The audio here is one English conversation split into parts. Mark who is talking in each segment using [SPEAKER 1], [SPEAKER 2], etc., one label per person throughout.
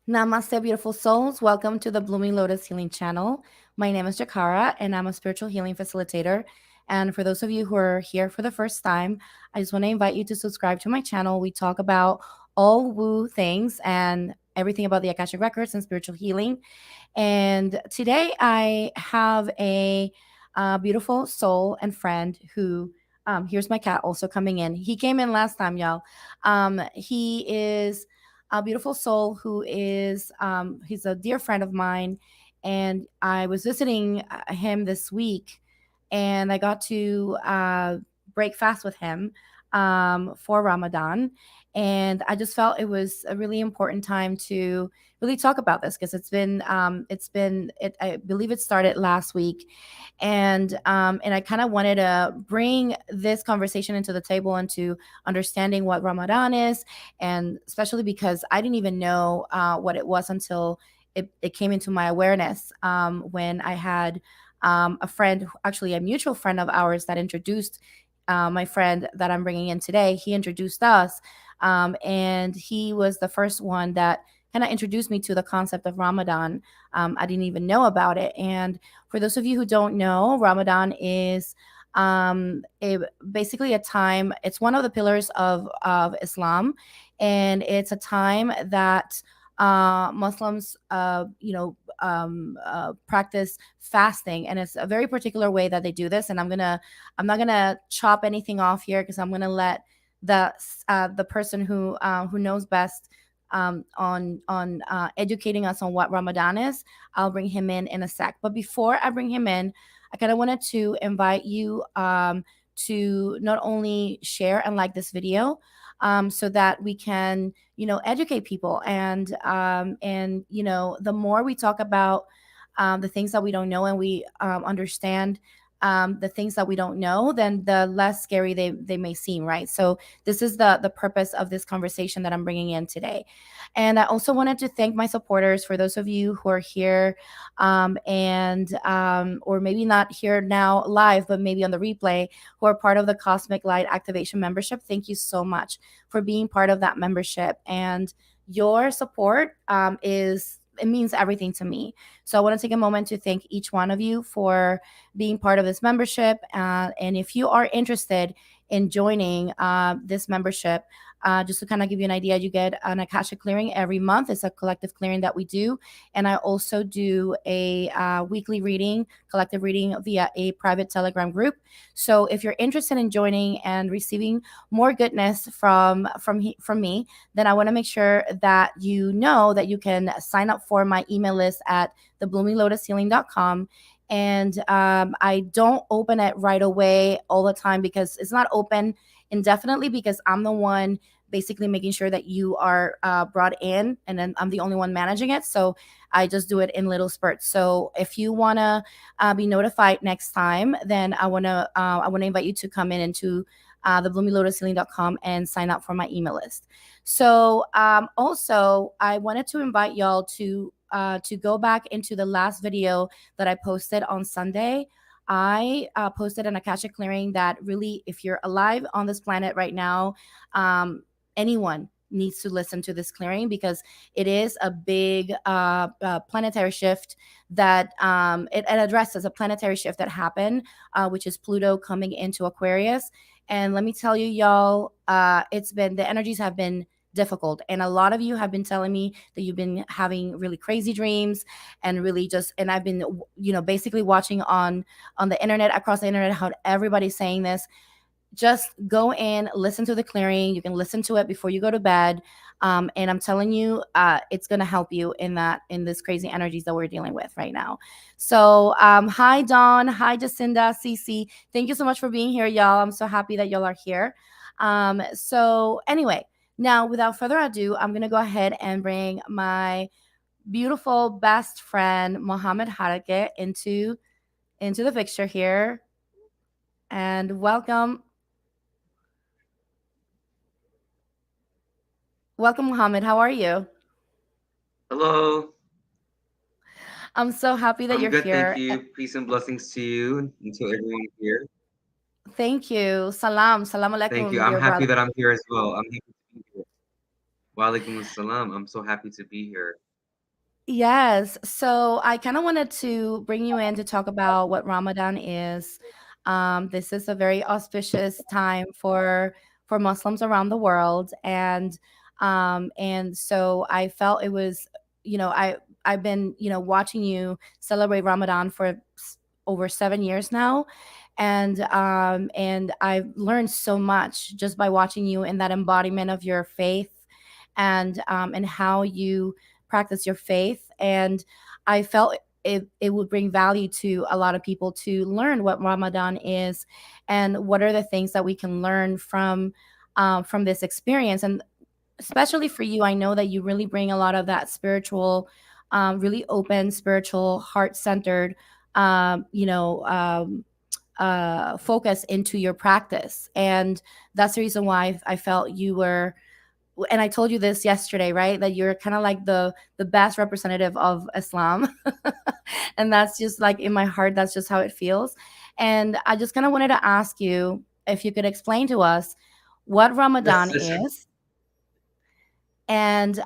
[SPEAKER 1] Namaste, beautiful souls. Welcome to the Blooming Lotus Healing Channel. My name is Jikara, and I'm a spiritual healing facilitator. And for those of you who are here for the first time, I just want to invite you to subscribe to my channel. We talk about all woo things and everything about the Akashic Records and spiritual healing. And today I have a beautiful soul and friend who, here's my cat also coming in. He came in last time, y'all. He is a beautiful soul who is, he's a dear friend of mine. And I was visiting him this week and I got to break fast with him for Ramadan. And I just felt it was a really important time to really talk about this because I believe it started last week, and I kind of wanted to bring this conversation into the table and to understanding what Ramadan is, and especially because I didn't even know what it was until it came into my awareness when I had a friend, actually a mutual friend of ours, that introduced my friend that I'm bringing in today. He introduced us, and he was the first one that kind of introduced me to the concept of Ramadan. I didn't even know about it. And for those of you who don't know, Ramadan is basically a time, it's one of the pillars of Islam. And it's a time that Muslims, practice fasting, and it's a very particular way that they do this. And I'm not gonna chop anything off here because I'm gonna let the person who knows best on educating us on what Ramadan is. I'll bring him in a sec. But before I bring him in, I kind of wanted to invite you to not only share and like this video, so that we can, educate people, and the more we talk about the things that we don't know, and we understand the things that we don't know, then the less scary they may seem, right? So this is the purpose of this conversation that I'm bringing in today. And I also wanted to thank my supporters, for those of you who are here, and or maybe not here now live, but maybe on the replay, who are part of the Cosmic Light Activation membership. Thank you so much for being part of that membership. And your support is, it means everything to me. So I want to take a moment to thank each one of you for being part of this membership. And if you are interested in joining this membership, just to kind of give you an idea, you get an Akasha clearing every month. It's a collective clearing that we do. And I also do a weekly reading, collective reading via a private Telegram group. So if you're interested in joining and receiving more goodness from me, then I want to make sure that you know that you can sign up for my email list at thebloominglotushealing.com. And I don't open it right away all the time because it's not open indefinitely, because I'm the one basically making sure that you are brought in, and then I'm the only one managing it. So I just do it in little spurts. So if you want to be notified next time, then I want to invite you to come in into the bloominglotushealing.com and sign up for my email list. So also, I wanted to invite y'all to go back into the last video that I posted on Sunday. I posted an Akashic clearing that really, if you're alive on this planet right now, anyone needs to listen to this clearing, because it is a big planetary shift that it addresses a planetary shift that happened, which is Pluto coming into Aquarius. And let me tell you, y'all, the energies have been difficult, and a lot of you have been telling me that you've been having really crazy dreams, and really just, and I've been, basically watching on the internet, across the internet, how everybody's saying this. Just go in, listen to the clearing. You can listen to it before you go to bed. And I'm telling you, it's going to help you in this crazy energies that we're dealing with right now. So hi Dawn, hi Jacinda, Cece, thank you so much for being here, y'all. I'm so happy that y'all are here. So anyway, now without further ado, I'm going to go ahead and bring my beautiful best friend Mohammad Harake into the picture here. And welcome, Mohammed. How are you?
[SPEAKER 2] Hello,
[SPEAKER 1] I'm so happy that
[SPEAKER 2] I'm
[SPEAKER 1] you're
[SPEAKER 2] good, thank
[SPEAKER 1] here.
[SPEAKER 2] you. Peace and blessings to you and to everyone here.
[SPEAKER 1] Thank you. Salam. Salam
[SPEAKER 2] Thank you.
[SPEAKER 1] alaikum,
[SPEAKER 2] I'm
[SPEAKER 1] dear brother.
[SPEAKER 2] happy that I'm here as well. I'm happy to be here. Wa alaikum assalam. I'm so happy to be here.
[SPEAKER 1] Yes. So I kind of wanted to bring you in to talk about what Ramadan is. This is a very auspicious time for Muslims around the world, and so I felt it was, I've been watching you celebrate Ramadan for over 7 years now, and I've learned so much just by watching you in that embodiment of your faith, and how you practice your faith. And I felt it would bring value to a lot of people to learn what Ramadan is and what are the things that we can learn from this experience. And especially for you, I know that you really bring a lot of that spiritual, really open, spiritual, heart centered, um, you know, um, focus into your practice. And that's the reason why I felt you were, and I told you this yesterday, right? That you're kind of like the best representative of Islam. And that's just like in my heart, that's just how it feels. And I just kind of wanted to ask you if you could explain to us what Ramadan
[SPEAKER 2] Yes, sister.
[SPEAKER 1] is, and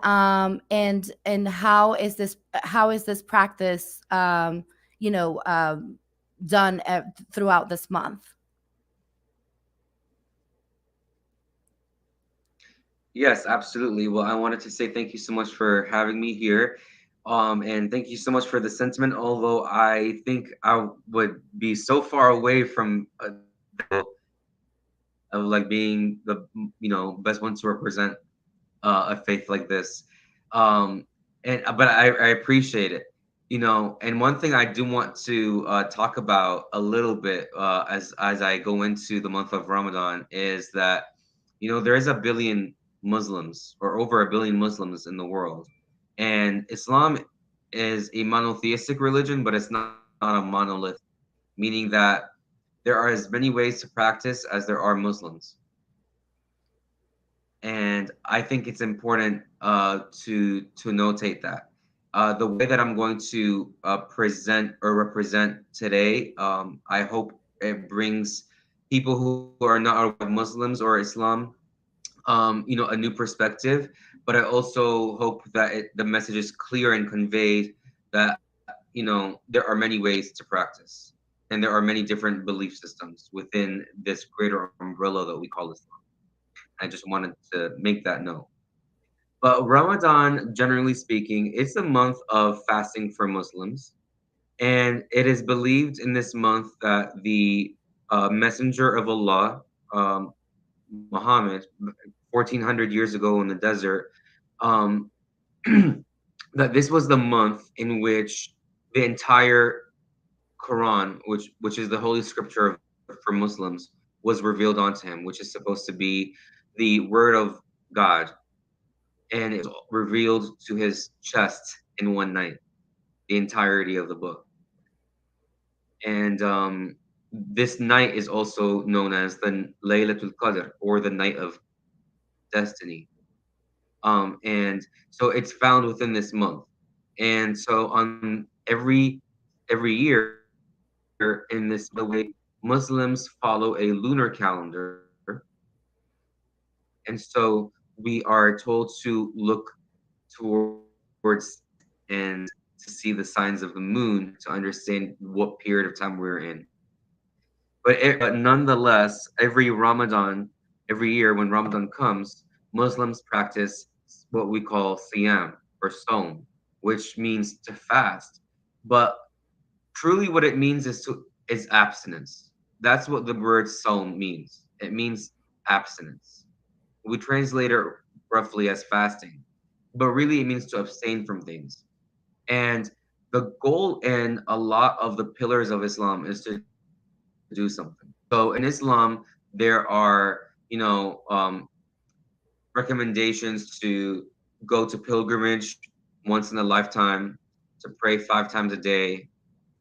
[SPEAKER 1] how is this practice you know um done throughout this month.
[SPEAKER 2] Yes, absolutely. Well, I wanted to say thank you so much for having me here. And thank you so much for the sentiment. Although I think I would be so far away from of like being the best one to represent a faith like this. Um, and but I appreciate it. And one thing I do want to talk about a little bit as I go into the month of Ramadan is that there is a billion Muslims or over a billion Muslims in the world, and Islam is a monotheistic religion, but it's not a monolith, meaning that there are as many ways to practice as there are Muslims. And I think it's important to notate that the way that I'm going to present or represent today, I hope it brings people who are not aware of Muslims or Islam, a new perspective. But I also hope that the message is clear and conveyed that there are many ways to practice, and there are many different belief systems within this greater umbrella that we call Islam. I just wanted to make that note. But Ramadan, generally speaking, is a month of fasting for Muslims. And it is believed in this month that the messenger of Allah, Muhammad, 1400 years ago in the desert, um, that this was the month in which the entire Quran, which is the holy scripture for Muslims, was revealed onto him, which is supposed to be the word of God, and it was revealed to his chest in one night, the entirety of the book. And this night is also known as the Laylatul Qadr, or the night of destiny. And so it's found within this month. And so on every year in this, by the way, Muslims follow a lunar calendar, and so we are told to look towards and to see the signs of the moon to understand what period of time we're in. But nonetheless, every Ramadan, every year when Ramadan comes, Muslims practice what we call siyam or som, which means to fast. But truly, what it means is abstinence. That's what the word som means. It means abstinence. We translate it roughly as fasting, but really it means to abstain from things. And the goal in a lot of the pillars of Islam is to do something. So in Islam, there are, recommendations to go to pilgrimage once in a lifetime, to pray 5 times a day,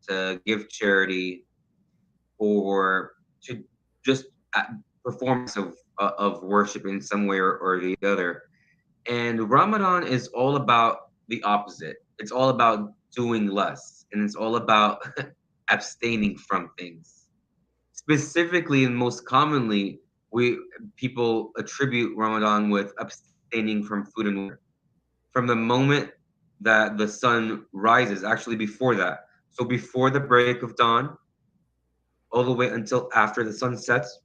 [SPEAKER 2] to give charity, or to just perform acts of worship in some way or the other. And Ramadan is all about the opposite. It's all about doing less, and it's all about abstaining from things. Specifically and most commonly, we people attribute Ramadan with abstaining from food and water. From the moment that the sun rises, actually before that. So before the break of dawn, all the way until after the sun sets.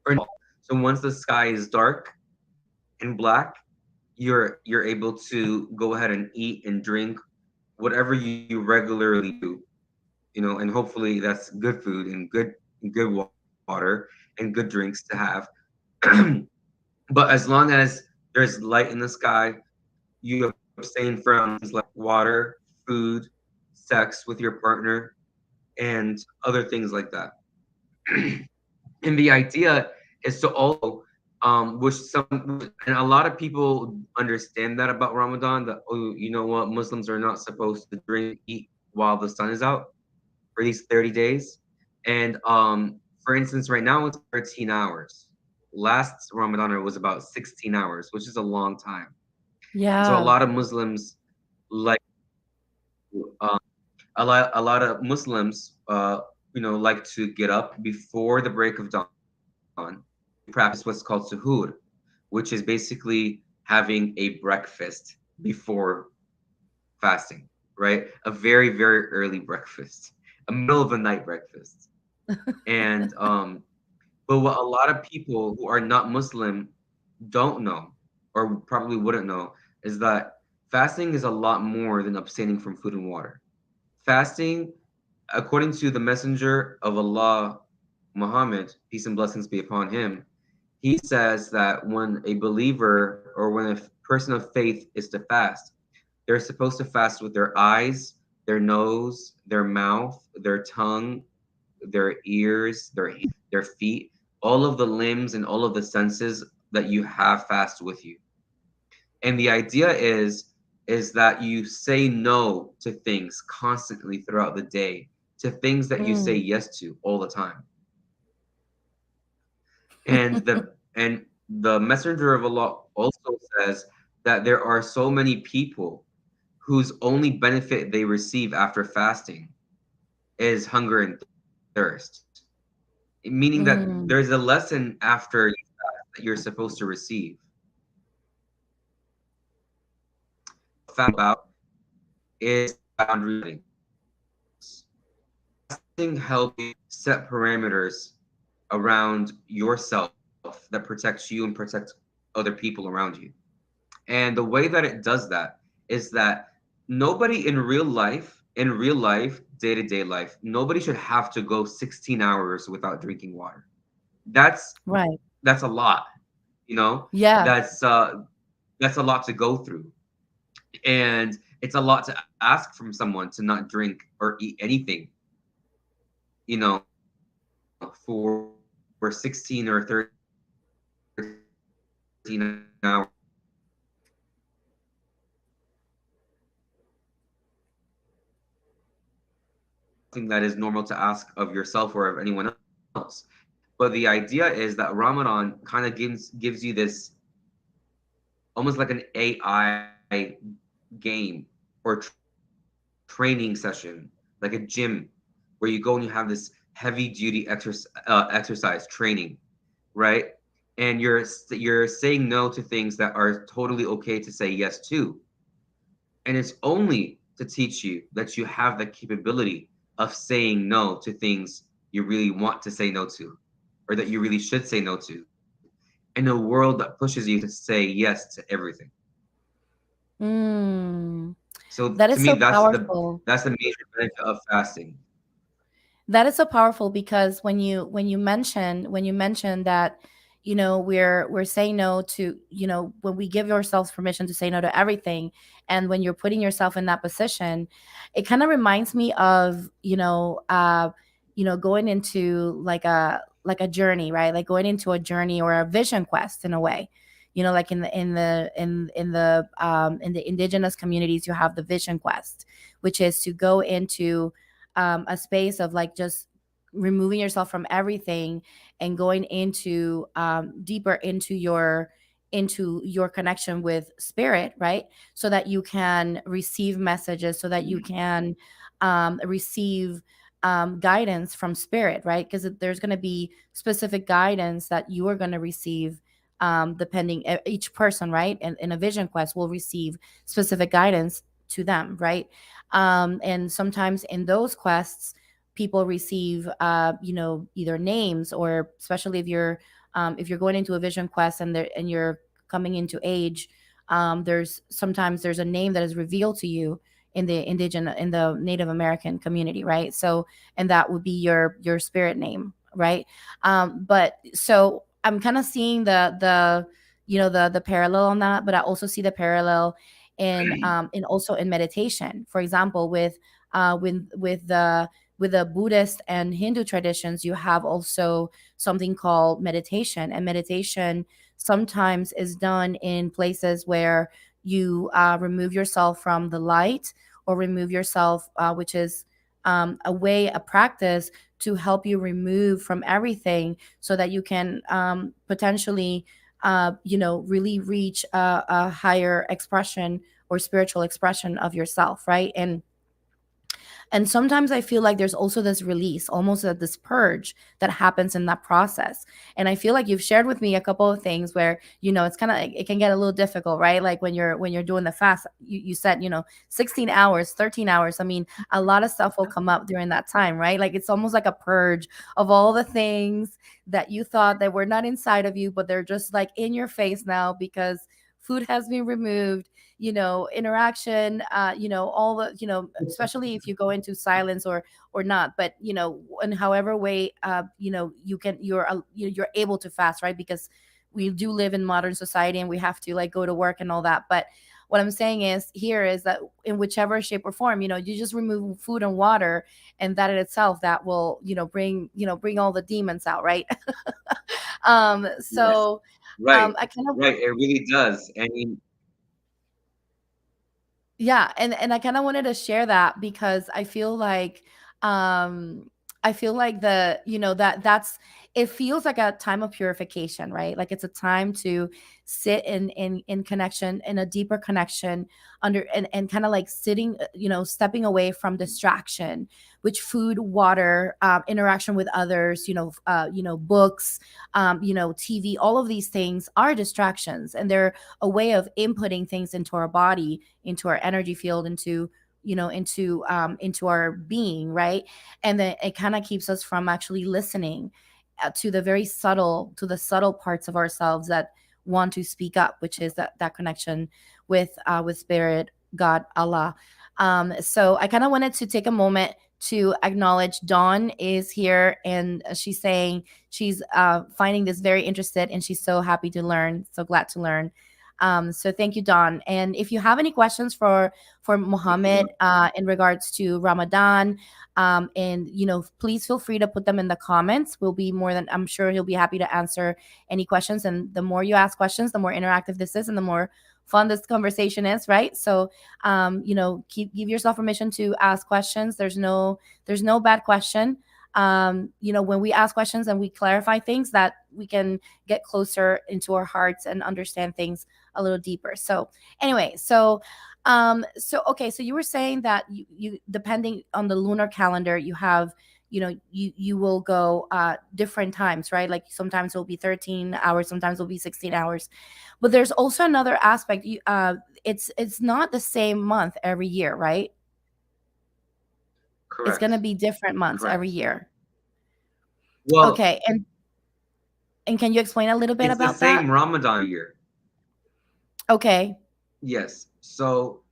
[SPEAKER 2] or so once the sky is dark and black, you're able to go ahead and eat and drink whatever you regularly do, and hopefully that's good food and good water and good drinks to have. But as long as there's light in the sky, you abstain from things like water, food, sex with your partner, and other things like that. And the idea is to also, which some and a lot of people understand that about Ramadan, that, oh, you know what, Muslims are not supposed to drink, eat while the sun is out for these 30 days. And for instance, right now it's 13 hours. Last Ramadan it was about 16 hours, which is a long time. And so a
[SPEAKER 1] Yeah.
[SPEAKER 2] lot of Muslims like um, a lot of Muslims like to get up before the break of dawn, practice what's called suhoor, which is basically having a breakfast before fasting, right? A very, very early breakfast, a middle of the night breakfast. And but what a lot of people who are not Muslim don't know, or probably wouldn't know, is that fasting is a lot more than abstaining from food and water. Fasting, according to the messenger of Allah, Muhammad, peace and blessings be upon him, he says that when a believer or when a person of faith is to fast, they're supposed to fast with their eyes, their nose, their mouth, their tongue, their ears, their feet, all of the limbs and all of the senses that you have fast with you. And the idea is that you say no to things constantly throughout the day, to things that you say
[SPEAKER 1] Mm.
[SPEAKER 2] yes to all the time. And the messenger of Allah also says that there are so many people whose only benefit they receive after fasting is hunger and thirst, meaning that there's a
[SPEAKER 1] Mm.
[SPEAKER 2] lesson after you fast that you're supposed to receive. About is boundary settings. Fasting helps you set parameters around yourself that protects you and protects other people around you. And the way that it does that is that nobody in real life, day-to-day life, nobody should have to go 16 hours without drinking water. That's
[SPEAKER 1] Right.
[SPEAKER 2] that's a lot, you know?
[SPEAKER 1] Yeah.
[SPEAKER 2] That's a lot to go through. And it's a lot to ask from someone to not drink or eat anything, for 16 or 13 hours. Something that is normal to ask of yourself or of anyone else. But the idea is that Ramadan kind of gives you this almost like an AI game or training session, like a gym, where you go and you have this heavy duty exercise training, right? And you're saying no to things that are totally okay to say yes to. And it's only to teach you that you have the capability of saying no to things you really want to say no to, or that you really should say no to, in a world that pushes you to say yes to everything.
[SPEAKER 1] Mm.
[SPEAKER 2] So
[SPEAKER 1] That
[SPEAKER 2] to
[SPEAKER 1] is
[SPEAKER 2] me,
[SPEAKER 1] so
[SPEAKER 2] that's the
[SPEAKER 1] powerful.
[SPEAKER 2] that's the major benefit of fasting.
[SPEAKER 1] That is so powerful because when you mention that, we're saying no to, when we give ourselves permission to say no to everything, and when you're putting yourself in that position, it kind of reminds me of, going into like a journey, right? Like going into a journey or a vision quest in a way. Like in the indigenous communities, you have the vision quest, which is to go into a space of like just removing yourself from everything and going into deeper into your connection with spirit, right? So that you can receive messages, so that you can receive guidance from spirit, right? Because there's going to be specific guidance that you are going to receive depending each person, right, in a vision quest will receive specific guidance to them, right? And sometimes in those quests people receive either names, or especially if you're going into a vision quest and you're coming into age, there's a name that is revealed to you in the Native American community, right? So, and that would be your spirit name, right? But so I'm kind of seeing the parallel on that, but I also see the parallel in also in meditation. For example, with the Buddhist and Hindu traditions, you have also something called meditation, and meditation sometimes is done in places where you remove yourself from the light, or remove yourself, which is a practice to help you remove from everything, so that you can potentially, really reach a higher expression or spiritual expression of yourself, right? And sometimes I feel like there's also this release, almost this purge that happens in that process. And I feel like you've shared with me a couple of things where, it's kind of, it can get a little difficult, right? Like when you're doing the fast, you said, 16 hours, 13 hours. I mean, a lot of stuff will come up during that time, right? Like it's almost like a purge of all the things that you thought that were not inside of you, but they're just like in your face now because food has been removed, interaction, all the, especially if you go into silence or not, but in however way, you're able to fast, right? Because we do live in modern society and we have to like go to work and all that. But what I'm saying is here is that in whichever shape or form, you just remove food and water, and that in itself that will, bring all the demons out, right?
[SPEAKER 2] Yes.
[SPEAKER 1] So
[SPEAKER 2] Right.
[SPEAKER 1] I kind of
[SPEAKER 2] Right. It really does. I mean,
[SPEAKER 1] Yeah, and I kind of wanted to share that because um I feel like that's it feels like a time of purification, right? Like it's a time to sit in connection, in a deeper connection, under and kind of like sitting, stepping away from distraction, which food, water, interaction with others, books, TV, all of these things are distractions, and they're a way of inputting things into our body, into our energy field, into our being, right? And then it kind of keeps us from actually listening to the subtle parts of ourselves that want to speak up, which is that connection with spirit, God, Allah. So I kind of wanted to take a moment to acknowledge Dawn is here, and she's saying she's finding this very interested, and she's so happy to learn, so glad to learn. So thank you, Dawn. And if you have any questions for Mohammed in regards to Ramadan, and please feel free to put them in the comments. We'll be more than, I'm sure he'll be happy to answer any questions. And the more you ask questions, the more interactive this is, and the more fun this conversation is, right? So give yourself permission to ask questions. There's no bad question. When we ask questions and we clarify things, that we can get closer into our hearts and understand things a little deeper. So anyway, so okay, so you were saying that you depending on the lunar calendar, you have, you will go different times, right? Like sometimes it'll be 13 hours, sometimes it'll be 16 hours. But there's also another aspect. It's not the same month every year, right? It's going to
[SPEAKER 2] correct.
[SPEAKER 1] be different months every
[SPEAKER 2] Correct.
[SPEAKER 1] year.
[SPEAKER 2] Well,
[SPEAKER 1] Okay, and can you explain a little bit
[SPEAKER 2] it's the
[SPEAKER 1] about that?
[SPEAKER 2] same Ramadan year.
[SPEAKER 1] Okay.
[SPEAKER 2] Yes. So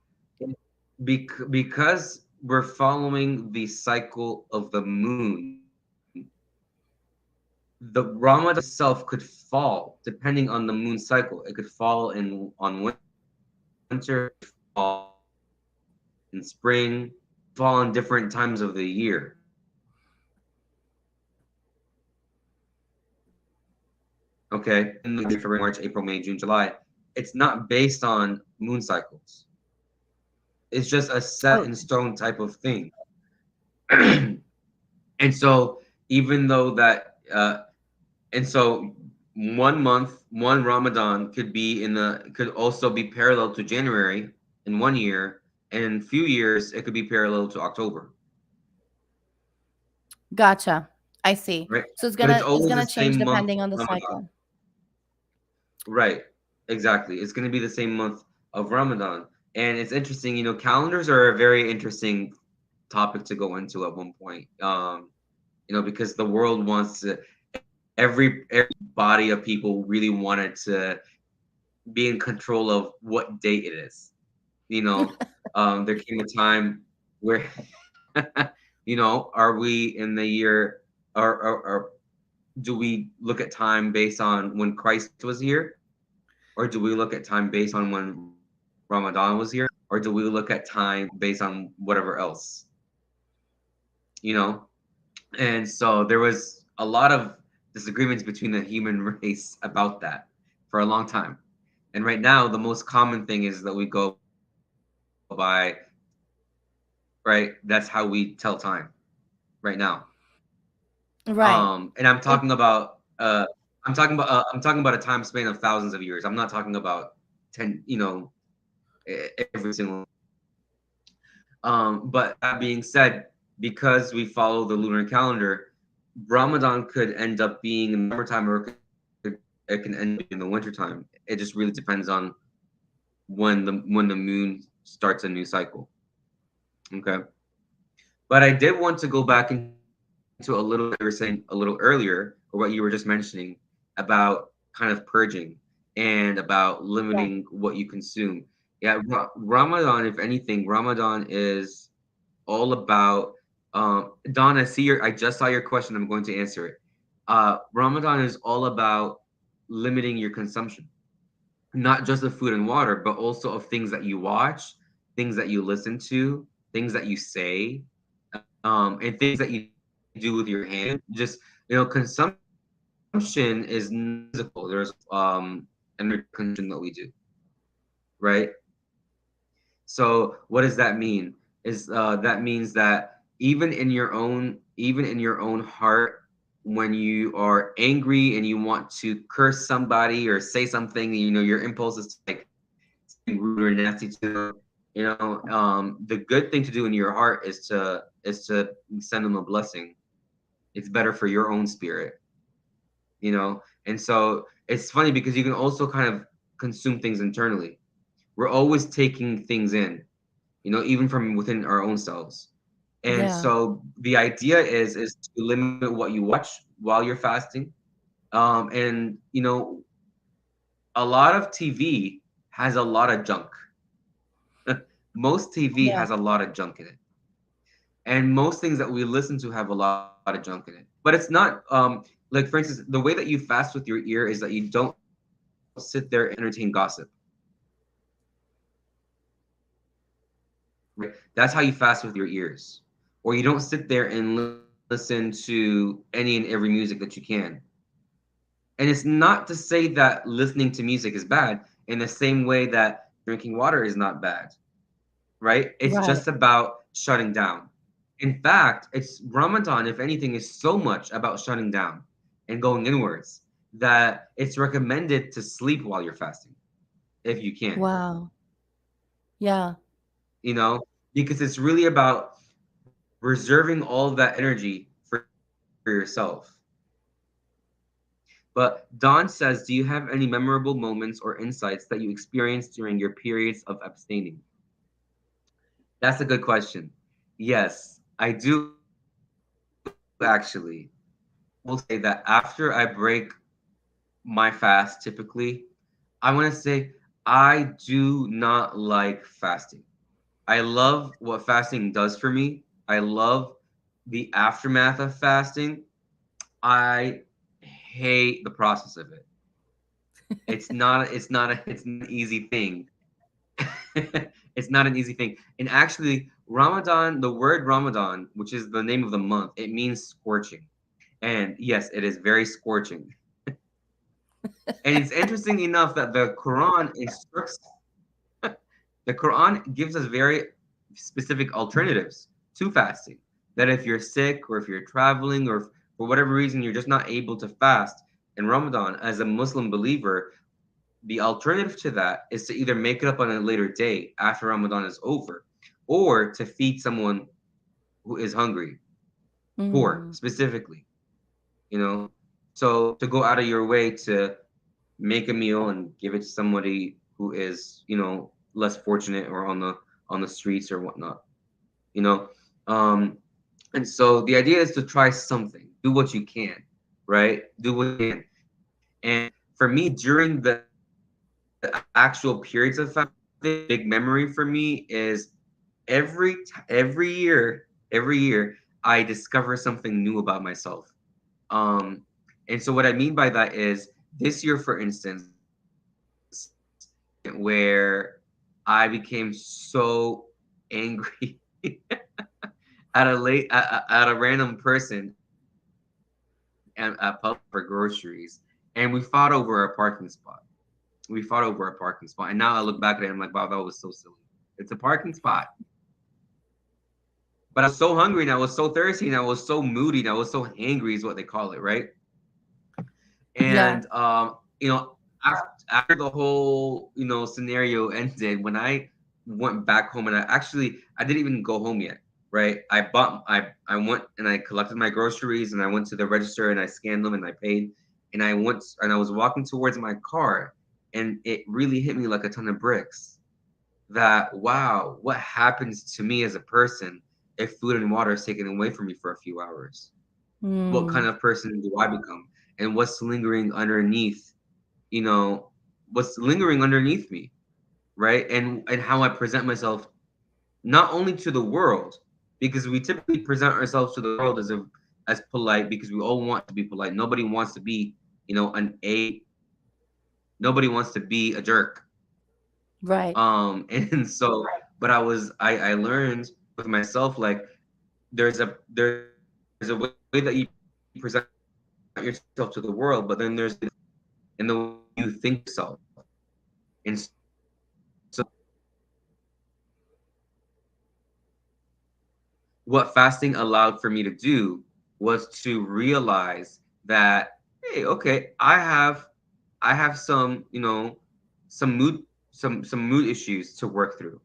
[SPEAKER 2] because we're following the cycle of the moon, the Ramadan itself could fall depending on the moon cycle. It could fall in on winter, fall in spring, fall on different times of the year. Okay, in the February, March, April, May, June, July. It's not based on moon cycles. It's just a set
[SPEAKER 1] Oh,
[SPEAKER 2] in stone type of thing. And so even though that and so one month, one Ramadan could also be parallel to January in one year, and in a few years it could be parallel to October,
[SPEAKER 1] gotcha. I see.
[SPEAKER 2] right?
[SPEAKER 1] So it's
[SPEAKER 2] But it's
[SPEAKER 1] gonna it's
[SPEAKER 2] always the
[SPEAKER 1] gonna change
[SPEAKER 2] same month
[SPEAKER 1] depending on the
[SPEAKER 2] Ramadan.
[SPEAKER 1] cycle.
[SPEAKER 2] Right. Exactly. It's going to be the same month of Ramadan. And it's interesting, calendars are a very interesting topic to go into at one point. Because the world wants to, every body of people really wanted to be in control of what date it is. There came a time where, are we in the year, or do we look at time based on when Christ was here? Or do we look at time based on when Ramadan was here? Or do we look at time based on whatever else? You know? And so there was a lot of disagreements between the human race about that for a long time. And right now, the most common thing is that we go by, right? That's how we tell time right now.
[SPEAKER 1] Right.
[SPEAKER 2] And I'm talking about a time span of thousands of years. I'm not talking about 10, every single. But that being said, because we follow the lunar calendar, Ramadan could end up being in the summertime, or it can end up being in the wintertime. It just really depends on when the moon starts a new cycle. Okay. But I did want to go back into a little bit you were saying a little earlier, or what you were just mentioning about kind of purging and about
[SPEAKER 1] Yeah.
[SPEAKER 2] limiting what you consume. Yeah, Ramadan, if anything, Ramadan is all about. Don, I just saw your question. I'm going to answer it. Ramadan is all about limiting your consumption, not just of food and water, but also of things that you watch, things that you listen to, things that you say, and things that you do with your hand. Just consumption is not physical. There's energy consumption that we do, right? So what does that mean? Is that means that even in your own heart, when you are angry and you want to curse somebody or say something, your impulse is to like say rude or nasty to them. The good thing to do in your heart is to send them a blessing. It's better for your own spirit. And so it's funny because you can also kind of consume things internally. We're always taking things in, even from within our own selves. And
[SPEAKER 1] Yeah.
[SPEAKER 2] so the idea is to limit what you watch while you're fasting. And a lot of TV has a lot of junk. Most TV
[SPEAKER 1] Yeah.
[SPEAKER 2] has a lot of junk in it. And most things that we listen to have a lot of junk in it. But it's not like, for instance, the way that you fast with your ear is that you don't sit there and entertain gossip, right? That's how you fast with your ears. Or you don't sit there and listen to any and every music that you can. And it's not to say that listening to music is bad in the same way that drinking water is not bad, right? It's
[SPEAKER 1] Right.
[SPEAKER 2] just about shutting down. In fact, it's Ramadan, if anything, is so much about shutting down and going inwards that it's recommended to sleep while you're fasting if you can,
[SPEAKER 1] Wow. Yeah.
[SPEAKER 2] you know, because it's really about reserving all of that energy for yourself. But Don says, do you have any memorable moments or insights that you experienced during your periods of abstaining? That's a good question. Yes, I do actually. I will say that after I break my fast, typically, I want to say I do not like fasting. I love what fasting does for me. I love the aftermath of fasting. I hate the process of it. It's not an easy thing. It's not an easy thing. And actually, Ramadan, the word Ramadan, which is the name of the month, it means scorching. And yes, it is very scorching. And it's interesting enough that the Quran gives us very specific alternatives to fasting. That if you're sick or if you're traveling or if for whatever reason you're just not able to fast in Ramadan as a Muslim believer, the alternative to that is to either make it up on a later day after Ramadan is over, or to feed someone who is hungry, poor
[SPEAKER 1] Mm.
[SPEAKER 2] specifically, you know. So to go out of your way to make a meal and give it to somebody who is, less fortunate or on the streets or whatnot, you know. Um, and so the idea is to try something, do what you can, right? Do what you can. And for me, during the actual periods of fasting, big memory for me is every year I discover something new about myself. Um, and so what I mean by that is this year, for instance, there was a point where I became so angry at a random person and at public for groceries, and we fought over a parking spot. We fought over a parking spot, and now I look back at it and I'm like, wow, that was so silly. It's a parking spot. But I was so hungry and I was so thirsty and I was so moody and I was so angry, is what they call it, right?
[SPEAKER 1] Yeah.
[SPEAKER 2] And after the whole scenario ended, when I went back home, and I didn't even go home yet, right? I went and I collected my groceries and I went to the register and I scanned them and I paid, and I went and I was walking towards my car, and it really hit me like a ton of bricks that, wow, what happens to me as a person if food and water is taken away from me for a few hours? What kind
[SPEAKER 1] Mm.
[SPEAKER 2] of person do I become? And what's lingering underneath, you know, what's lingering underneath me, right? And how I present myself not only to the world, because we typically present ourselves to the world as polite because we all want to be polite. Nobody wants to be, nobody wants to be a jerk.
[SPEAKER 1] Right.
[SPEAKER 2] And so, but I learned with myself, like there's a way that you present yourself to the world, but then there's and the way you think of yourself. And so what fasting allowed for me to do was to realize that, hey, okay, I have some, some mood some mood issues to work through,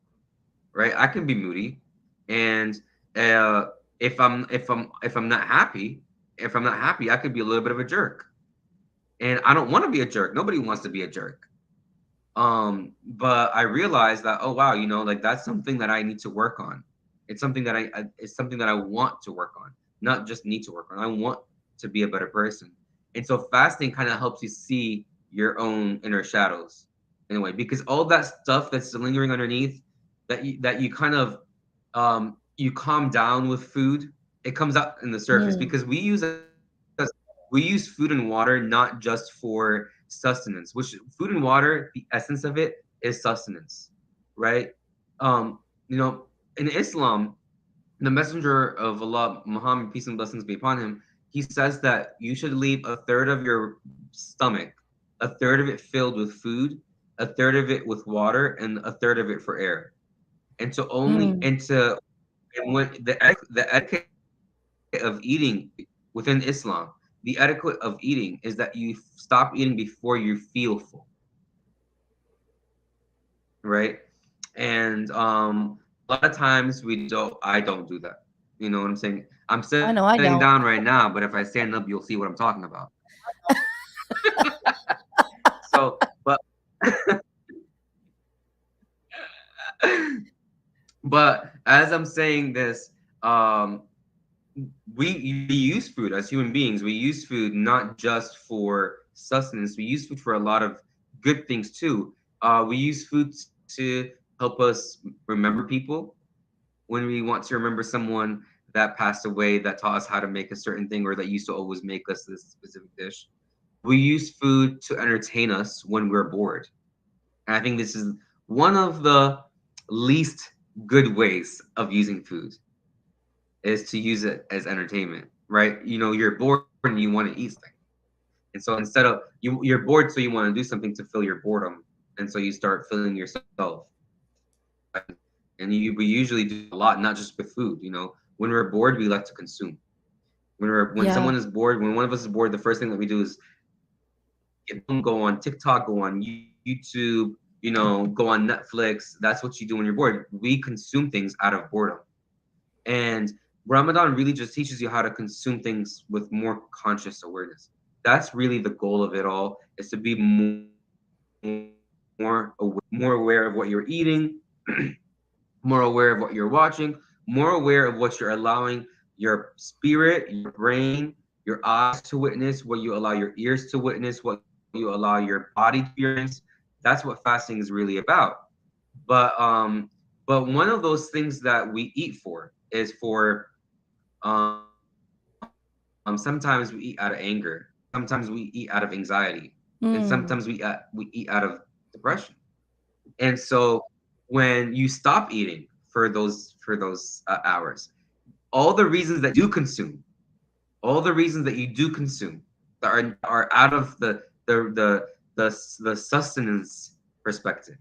[SPEAKER 2] right? I can be moody, and uh, if I'm not happy, I could be a little bit of a jerk, and I don't want to be a jerk. Nobody wants to be a jerk. But I realized that, oh wow, like that's something that I need to work on. It's something that I want to work on, not just need to work on. I want to be a better person. And so fasting kind of helps you see your own inner shadows in a way, because all that stuff that's lingering underneath, that you kind of you calm down with food, it comes out in the surface,
[SPEAKER 1] Mm.
[SPEAKER 2] because we use food and water not just for sustenance, which food and water, the essence of it is sustenance, right? um in Islam, the messenger of Allah, Muhammad, peace and blessings be upon him, he says that you should leave a third of your stomach, a third of it filled with food, a third of it with water, and a third of it for air. And to only
[SPEAKER 1] Mm.
[SPEAKER 2] and to and when the etiquette of eating within Islam, the etiquette of eating is that you stop eating before you feel full, right? And a lot of times I don't do that. You know what I'm saying? I'm
[SPEAKER 1] I
[SPEAKER 2] sitting
[SPEAKER 1] know I
[SPEAKER 2] down right
[SPEAKER 1] don't.
[SPEAKER 2] now, but if I stand up, you'll see what I'm talking about. So, but but as I'm saying this, um, we use food as human beings. We use food not just for sustenance. We use food for a lot of good things too. We use food to help us remember people when we want to remember someone that passed away, that taught us how to make a certain thing, or that used to always make us this specific dish. We use food to entertain us when we're bored. And I think this is one of the least good ways of using food, is to use it as entertainment, right? You're bored and you want to eat something. And so instead of you're bored, so you want to do something to fill your boredom. And so you start filling yourself. And we usually do that a lot, not just with food. When we're bored, we like to consume. When
[SPEAKER 1] Yeah.
[SPEAKER 2] someone is bored, when one of us is bored, the first thing that we do is go on TikTok, go on YouTube, go on Netflix. That's what you do when you're bored. We consume things out of boredom. And Ramadan really just teaches you how to consume things with more conscious awareness. that's really the goal of it all, is to be more aware of what you're eating, more aware of what you're watching, more aware of what you're allowing your spirit, your brain, your eyes to witness, what you allow your ears to witness, what you allow your body to experience. That's what fasting is really about. But but one of those things that we eat for is for sometimes we eat out of anger, sometimes we eat out of anxiety, and sometimes we
[SPEAKER 1] Mm.
[SPEAKER 2] eat out of depression. And so when you stop eating for those hours, all the reasons that you do consume, all the reasons that you do consume that are out of the sustenance perspective,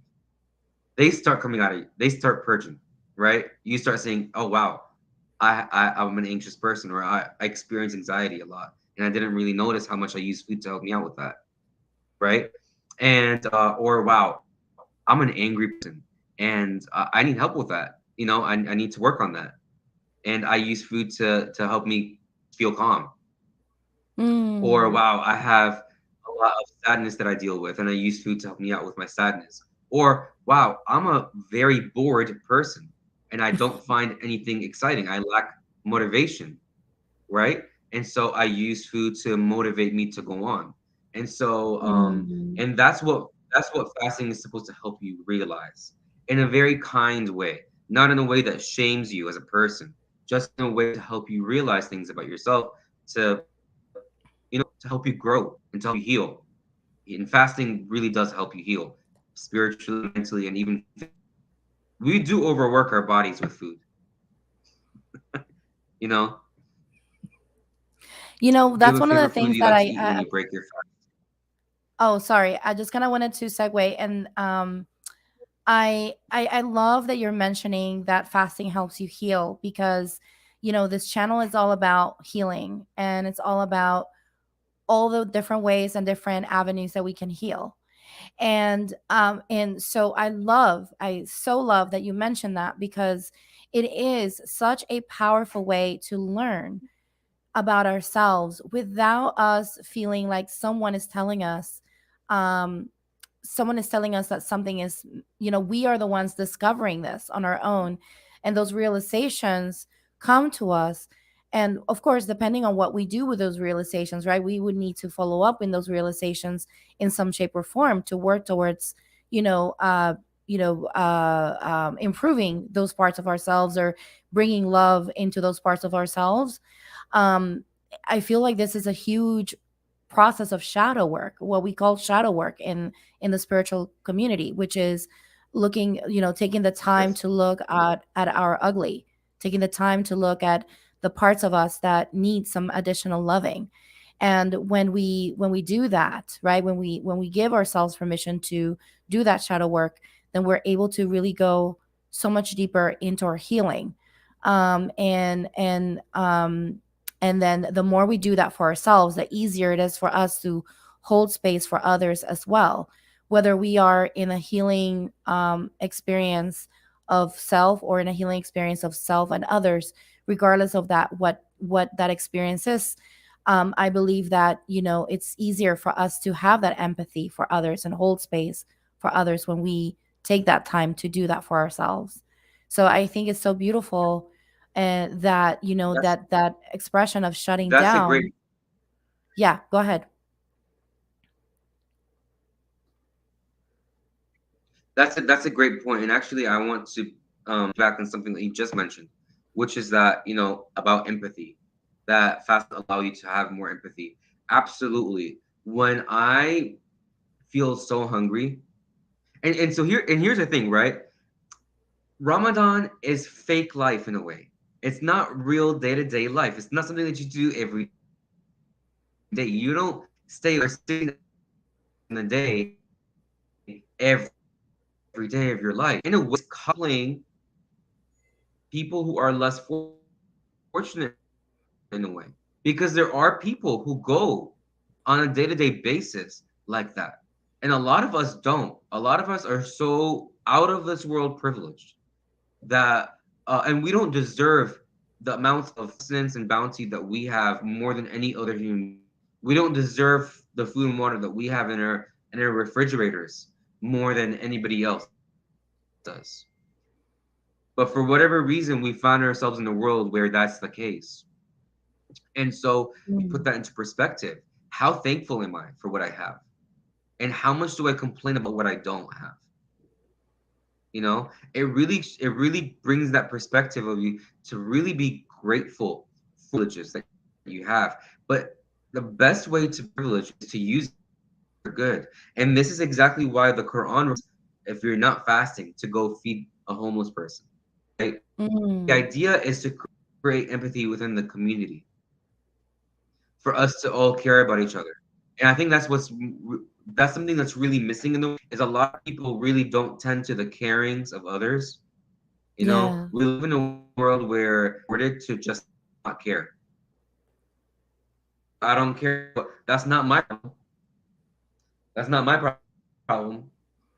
[SPEAKER 2] they start coming out of you. They start purging, right? You start saying, "Oh wow, I'm an anxious person, or I experience anxiety a lot, and I didn't really notice how much I use food to help me out with that, right?" And or wow, I'm an angry person, and I need help with that. You know, I need to work on that, and I use food to help me feel calm. Or
[SPEAKER 1] Mm.
[SPEAKER 2] wow, I have a lot of sadness that I deal with, and I use food to help me out with my sadness. Or wow, I'm a very bored person, and I don't find anything exciting. I lack motivation, right? And so I use food to motivate me to go on. And so
[SPEAKER 1] Mm.
[SPEAKER 2] and that's what fasting is supposed to help you realize, in a very kind way, not in a way that shames you as a person, just in a way to help you realize things about yourself, to to help you grow and to help you heal. And fasting really does help you heal spiritually, mentally, and even physically. We do overwork our bodies with food, you know.
[SPEAKER 1] You know,
[SPEAKER 2] Do you
[SPEAKER 1] that's
[SPEAKER 2] have a
[SPEAKER 1] one of the
[SPEAKER 2] favorite food
[SPEAKER 1] things
[SPEAKER 2] you
[SPEAKER 1] that
[SPEAKER 2] like to eat when you break your fast?
[SPEAKER 1] oh, sorry. I just kind of wanted to segue, and I love that you're mentioning that fasting helps you heal, because this channel is all about healing, and it's all about all the different ways and different avenues that we can heal. And so I so love that you mentioned that, because it is such a powerful way to learn about ourselves without us feeling like um someone is telling us that something is, we are the ones discovering this on our own, and those realizations come to us. And of course, depending on what we do with those realizations, right, we would need to follow up in those realizations in some shape or form to work towards you know uh improving those parts of ourselves, or bringing love into those parts of ourselves. um I feel like this is a huge process of shadow work, what we call shadow work in the spiritual community, which is looking, taking the time
[SPEAKER 2] Yes.
[SPEAKER 1] to look at our ugly, taking the time to look at the parts of us that need some additional loving. And when we do that, right, when we give ourselves permission to do that shadow work, then we're able to really go so much deeper into our healing. And then the more we do that for ourselves, the easier it is for us to hold space for others as well, whether we are in a healing experience of self, or in a healing experience of self and others. Regardless of that, what that experience is, I believe that it's easier for us to have that empathy for others and hold space for others when we take that time to do that for ourselves. So I think it's so beautiful, and that
[SPEAKER 2] That's
[SPEAKER 1] that expression of shutting
[SPEAKER 2] that's a great
[SPEAKER 1] down. Yeah, go ahead.
[SPEAKER 2] that's a great point. And actually, I want to back on something that you just mentioned, which is that, about empathy, that fast allow you to have more empathy. Absolutely. When I feel so hungry, and so here's the thing, right? Ramadan is fake life in a way. It's not real day-to-day life. It's not something that you do every day. You don't stay or 16 hours in a day every day of your life. In a way, coupling people who are less fortunate in a way. Because there are people who go on a day-to-day basis like that. And a lot of us don't. A lot of us are so out of this world privileged that and we don't deserve the amount of sustenance and bounty that we have more than any other human being. We don't deserve the food and water that we have in our refrigerators more than anybody else does. But for whatever reason, we find ourselves in a world where that's the case. And so you put that into
[SPEAKER 1] Mm.
[SPEAKER 2] perspective. How thankful am I for what I have? And how much do I complain about what I don't have? It really brings that perspective of you to really be grateful for privileges that you have. But the best way to privilege is to use it for good. And this is exactly why the Quran if you're not fasting to go feed a homeless person, right? The
[SPEAKER 1] Mm.
[SPEAKER 2] idea is to create empathy within the community for us to all care about each other. And I think that's something that's really missing in the is a lot of people really don't tend to the carings of others.
[SPEAKER 1] Yeah.
[SPEAKER 2] We live in a world where ordered to just not care. I don't care. That's not my problem. That's not my problem.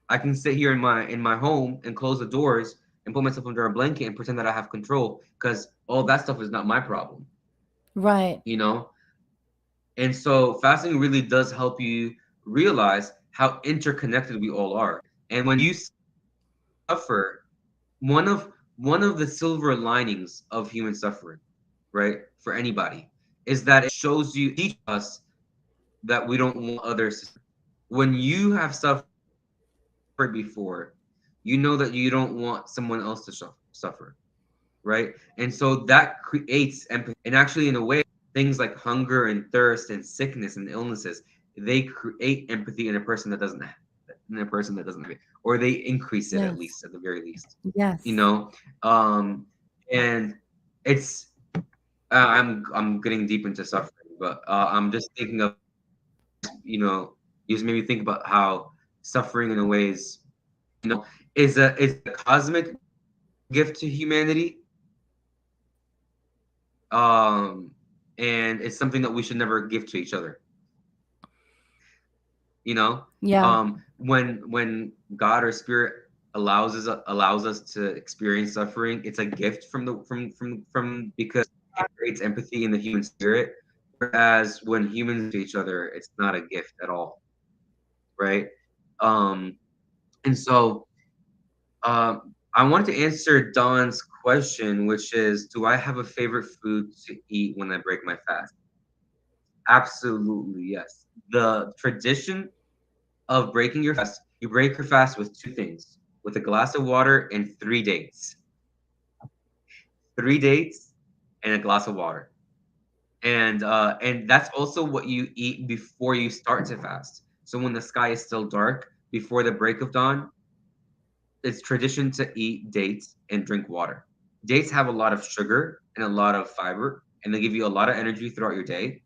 [SPEAKER 2] I can sit here in my home and close the doors and put myself under a blanket and pretend that I have control because all that stuff is not my problem.
[SPEAKER 1] Right.
[SPEAKER 2] You know, And so fasting really does help you realize how interconnected we all are. And when you suffer, one of one of the silver linings of human suffering, right, for anybody, is that it shows you teach us that we don't want others to suffer. When you have suffered before, you know that you don't want someone else to suffer, right? And so that creates empathy. And actually, in a way, things like hunger and thirst and sickness and illnesses, they create empathy in a person that doesn't have it, or they increase it at
[SPEAKER 1] Yes.
[SPEAKER 2] least, at the very least. You
[SPEAKER 1] Yes.
[SPEAKER 2] know, um, and it's I'm getting deep into suffering, but I'm just thinking of you just made me think about how suffering in a ways is a cosmic gift to humanity, um, and it's something that we should never give to each other. You know,
[SPEAKER 1] Yeah.
[SPEAKER 2] when God or Spirit allows us to experience suffering, it's a gift from because it creates empathy in the human spirit. Whereas when humans to each other, it's not a gift at all, right? Um, and so I wanted to answer Don's question, which is, do I have a favorite food to eat when I break my fast? Absolutely, yes. The tradition of breaking your fast, you break your fast with two things, with a glass of water and 3 dates. 3 dates and a glass of water. And that's also what you eat before you start to fast. So when the sky is still dark, before the break of dawn, it's tradition to eat dates and drink water. Dates have a lot of sugar and a lot of fiber, and they give you a lot of energy throughout your day.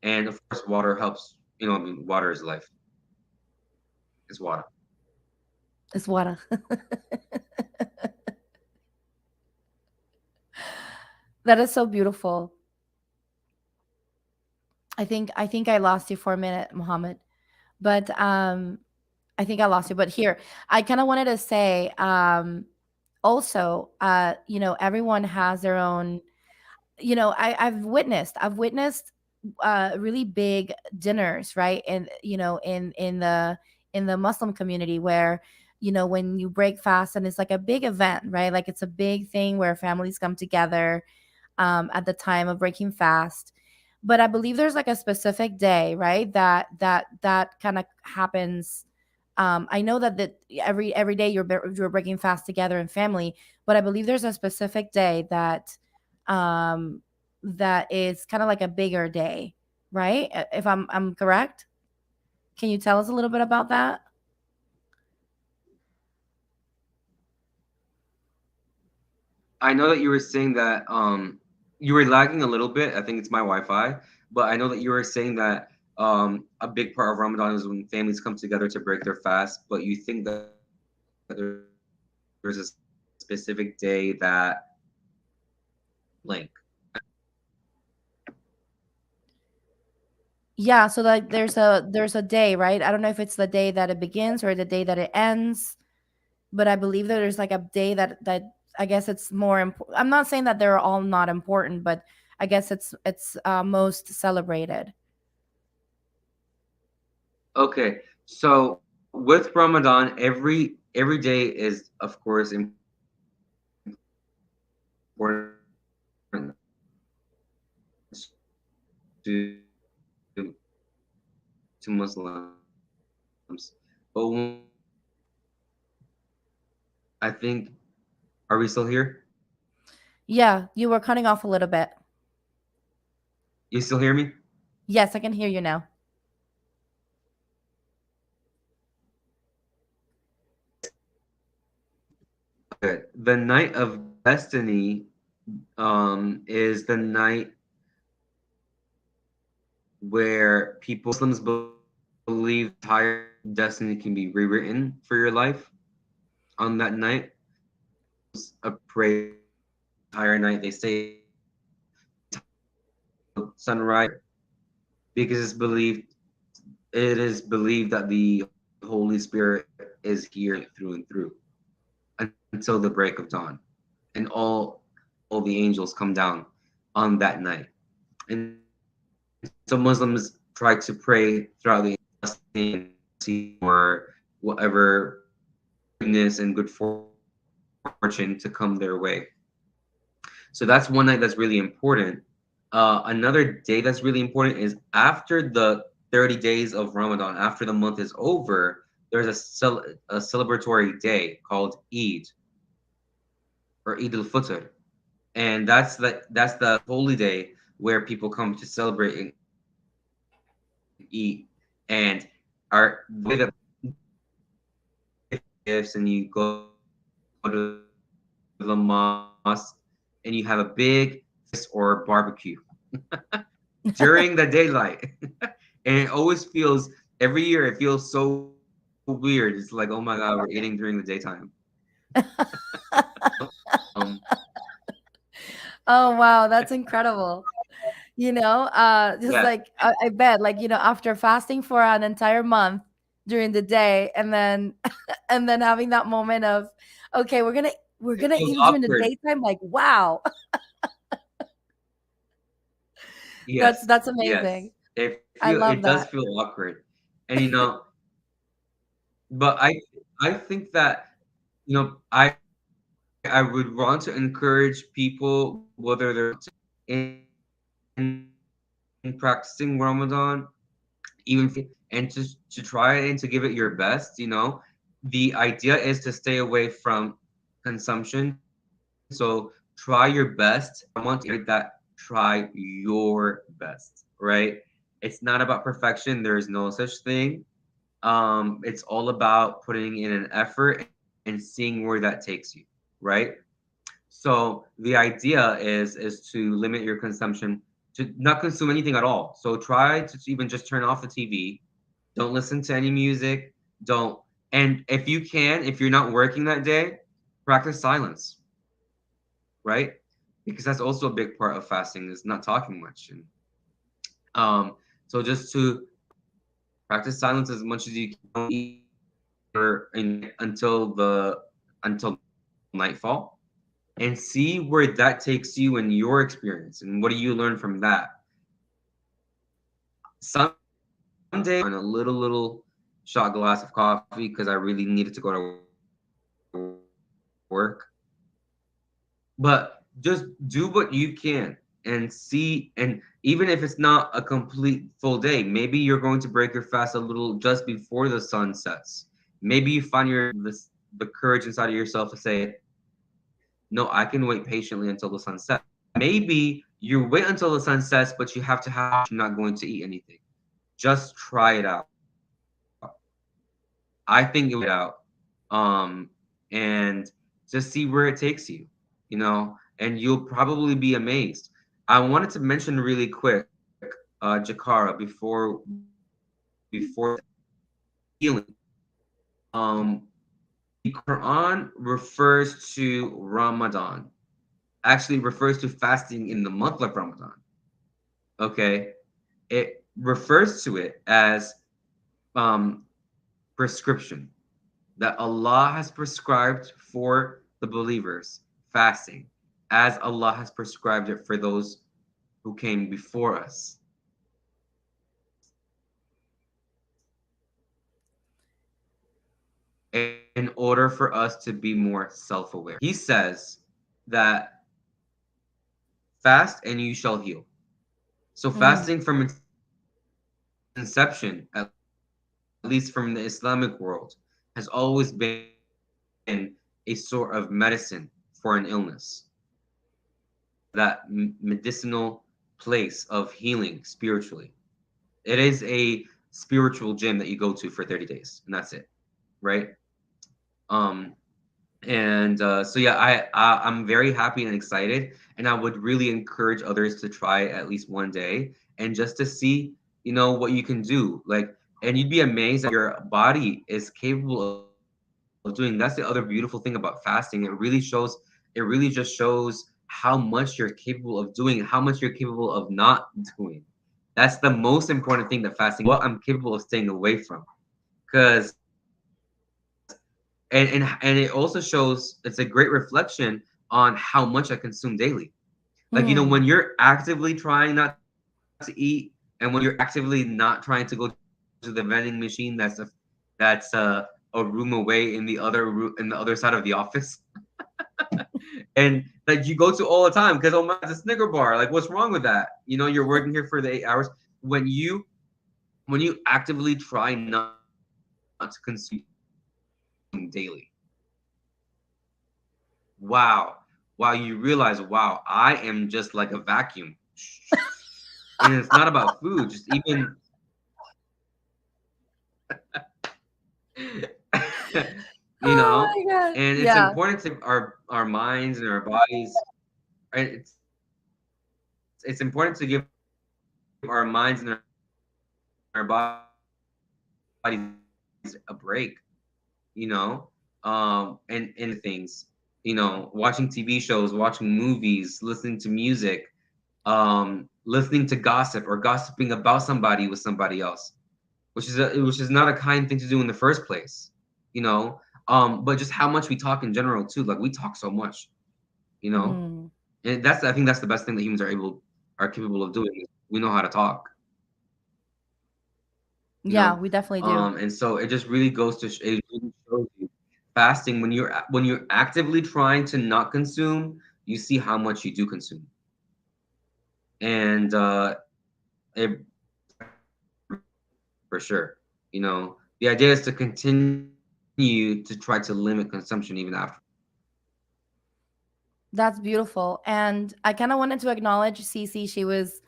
[SPEAKER 2] And of course, water helps. I mean, water is life. It's water.
[SPEAKER 1] It's water. That is so beautiful. I think I lost you for a minute, Mohammed. But I think I lost you. But here, I kind of wanted to say also, everyone has their own, I've witnessed really big dinners, right? And in the Muslim community where when you break fast and it's like a big event, right? Like it's a big thing where families come together at the time of breaking fast. But I believe there's like a specific day, right? That kind of happens. I know that every day you're breaking fast together in family, but I believe there's a specific day um, that is kind of like a bigger day, right? If I'm correct, can you tell us a little bit about that?
[SPEAKER 2] I know that you were saying that you were lagging a little bit. I think it's my Wi-Fi, but I know that you were saying that a big part of Ramadan is when families come together to break their fast. But you think that there's a specific day that blank.
[SPEAKER 1] Yeah, so like there's a day, right? I don't know if it's the day that it begins or the day that it ends, but I believe that there's like a day that I guess it's more important. I'm not saying that they're all not important, but I guess it's most celebrated.
[SPEAKER 2] Okay, so with Ramadan, every day is of course important to Muslims, but I think, are we still here?
[SPEAKER 1] Yeah, you were cutting off a little bit.
[SPEAKER 2] You still hear me?
[SPEAKER 1] Yes, I can hear you now.
[SPEAKER 2] Okay. The night of destiny is the night where Muslims believe entire destiny can be rewritten for your life on that night. A prayer entire night. They stay sunrise because it is believed that the Holy Spirit is here through and through until the break of dawn, and all the angels come down on that night. And so Muslims try to pray throughout the or whatever goodness and good fortune to come their way. So that's one night that's really important. Another day that's really important is after the 30 days of Ramadan, after the month is over, there's a celebratory day called Eid or Eid al-Fitr. And that's the holy day where people come to celebrate and eat. And are the way that gifts and you go to the mosque and you have a big feast or barbecue during the daylight. And it always feels every year it feels so weird. It's like, oh my god, we're eating during the daytime. um
[SPEAKER 1] Oh wow, that's incredible. Just
[SPEAKER 2] yeah,
[SPEAKER 1] like I bet, like after fasting for an entire month during the day, and then and then having that moment of, okay, we're
[SPEAKER 2] it
[SPEAKER 1] gonna
[SPEAKER 2] feels
[SPEAKER 1] eat during the
[SPEAKER 2] awkward.
[SPEAKER 1] daytime. Like, wow,
[SPEAKER 2] Yes,
[SPEAKER 1] that's
[SPEAKER 2] yes.
[SPEAKER 1] amazing. I
[SPEAKER 2] It
[SPEAKER 1] love
[SPEAKER 2] does
[SPEAKER 1] that.
[SPEAKER 2] feel awkward. And but I think that I would want to encourage people, whether they're in practicing Ramadan, even and to try and to give it your best. The idea is to stay away from consumption. So try your best. I want to reiterate that try your best, right? It's not about perfection. There is no such thing. It's all about putting in an effort and seeing where that takes you, right? So the idea is to limit your consumption, to not consume anything at all. So try to even just turn off the TV. Don't listen to any music. Don't. And if you can, if you're not working that day, practice silence, right? Because that's also a big part of fasting is not talking much. And so just to practice silence as much as you can. Don't eat until nightfall, and see where that takes you in your experience, and what do you learn from that. Someday on a little shot glass of coffee because I really needed to go to work. But just do what you can and see, and even if it's not a complete full day, maybe you're going to break your fast a little just before the sun sets. Maybe you find the courage inside of yourself to say, no, I can wait patiently until the sun sets. Maybe you wait until the sun sets, but you have to have you're not going to eat anything. Just try it out. I think it would and just see where it takes you, and you'll probably be amazed. I wanted to mention really quick, Jakara, before healing. Um, the Quran refers to Ramadan, actually refers to fasting in the month of Ramadan. Okay, it refers to it as um, prescription that Allah has prescribed for the believers fasting, as Allah has prescribed it for those who came before us. in order for us to be more self-aware. He says that fast and you shall heal. So
[SPEAKER 1] Mm-hmm.
[SPEAKER 2] fasting from its inception, at least from the Islamic world, has always been a sort of medicine for an illness. Fasting is that medicinal place of healing spiritually. It is a spiritual gym that you go to for 30 days, and that's it, right? Um, and so yeah, I'm very happy and excited, and I would really encourage others to try at least one day and just to see, what you can do. Like, and you'd be amazed at your body is capable of doing. That's the other beautiful thing about fasting. It really just shows how much you're capable of doing, how much you're capable of not doing. That's the most important thing that fasting, what I'm capable of staying away from. Because and it also shows it's a great reflection on how much I consume daily. Like, when you're
[SPEAKER 1] Mm.
[SPEAKER 2] actively trying not to eat, and when you're actively not trying to go to the vending machine that's a room away in the other side of the office, and that you go to all the time because, oh my, it's a Snicker bar. Like, what's wrong with that? You're working here for the 8 hours. When you actively try not to consume daily, wow, you realize, wow, I am just like a vacuum. And it's not about food, just even you
[SPEAKER 1] Oh
[SPEAKER 2] know,
[SPEAKER 1] my God.
[SPEAKER 2] and it's
[SPEAKER 1] Yeah.
[SPEAKER 2] important to our minds and our bodies. And it's important to give our minds and our bodies a break, and and things, watching TV shows, watching movies, listening to music, listening to gossip or gossiping about somebody with somebody else, which is not a kind thing to do in the first place, you know. But just how much we talk in general too. Like, we talk so much, you know,
[SPEAKER 1] Mm.
[SPEAKER 2] and I think that's the best thing that humans are capable of doing. Is we know how to talk, you
[SPEAKER 1] Yeah,
[SPEAKER 2] know.
[SPEAKER 1] we definitely do.
[SPEAKER 2] And so it just really goes to it really shows you fasting when you're actively trying to not consume, you see how much you do consume, and it for sure. The idea is to continue to try to limit consumption even after.
[SPEAKER 1] That's beautiful. And I kind of wanted to acknowledge Cece. She was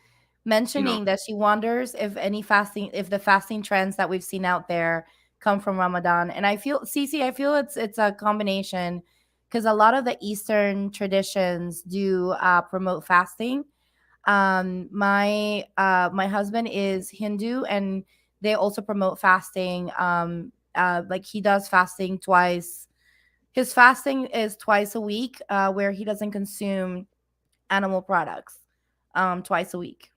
[SPEAKER 2] You know,
[SPEAKER 1] mentioning that she wonders if if the fasting trends that we've seen out there come from Ramadan. And I feel, Cece, I feel it's a combination because a lot of the Eastern traditions do promote fasting. My husband is Hindu, and they also promote fasting. Like he does fasting twice. His fasting is twice a week, where he doesn't consume animal products, twice a week.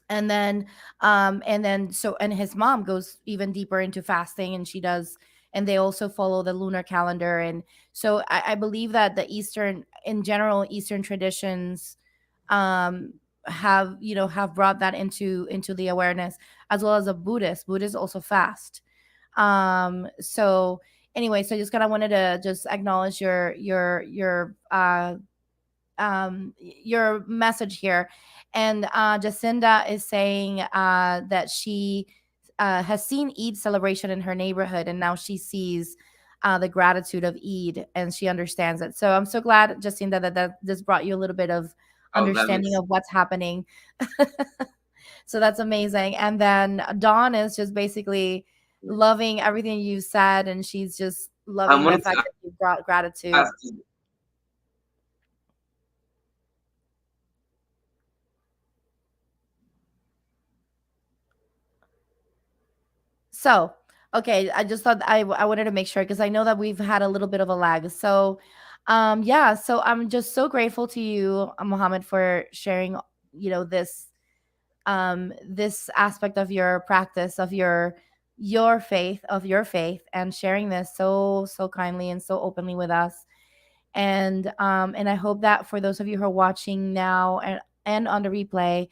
[SPEAKER 1] And then his mom goes even deeper into fasting, and she does, and they also follow the lunar calendar. And so I believe that the Eastern, in general, Eastern traditions, um have brought that into the awareness, as well as a Buddhist also fast. So anyway, so just kind of wanted to just acknowledge your message here. And Jacinda is saying that she has seen Eid celebration in her neighborhood, and now she sees the gratitude of Eid, and she understands it. So I'm so glad, Jacinda, that this brought you a little bit of
[SPEAKER 2] oh, that
[SPEAKER 1] understanding
[SPEAKER 2] makes
[SPEAKER 1] of what's happening. So that's amazing. And then Dawn is just basically loving everything you said, and she's just
[SPEAKER 2] I
[SPEAKER 1] loving the
[SPEAKER 2] wanted
[SPEAKER 1] fact
[SPEAKER 2] to
[SPEAKER 1] that you brought gratitude.
[SPEAKER 2] ask.
[SPEAKER 1] So, okay, I just thought I wanted to make sure because I know that we've had a little bit of a lag. So, yeah, so I'm just so grateful to you, Mohammed, for sharing, this aspect of your practice, of your faith, and sharing this so kindly and so openly with us. And I hope that for those of you who are watching now and on the replay,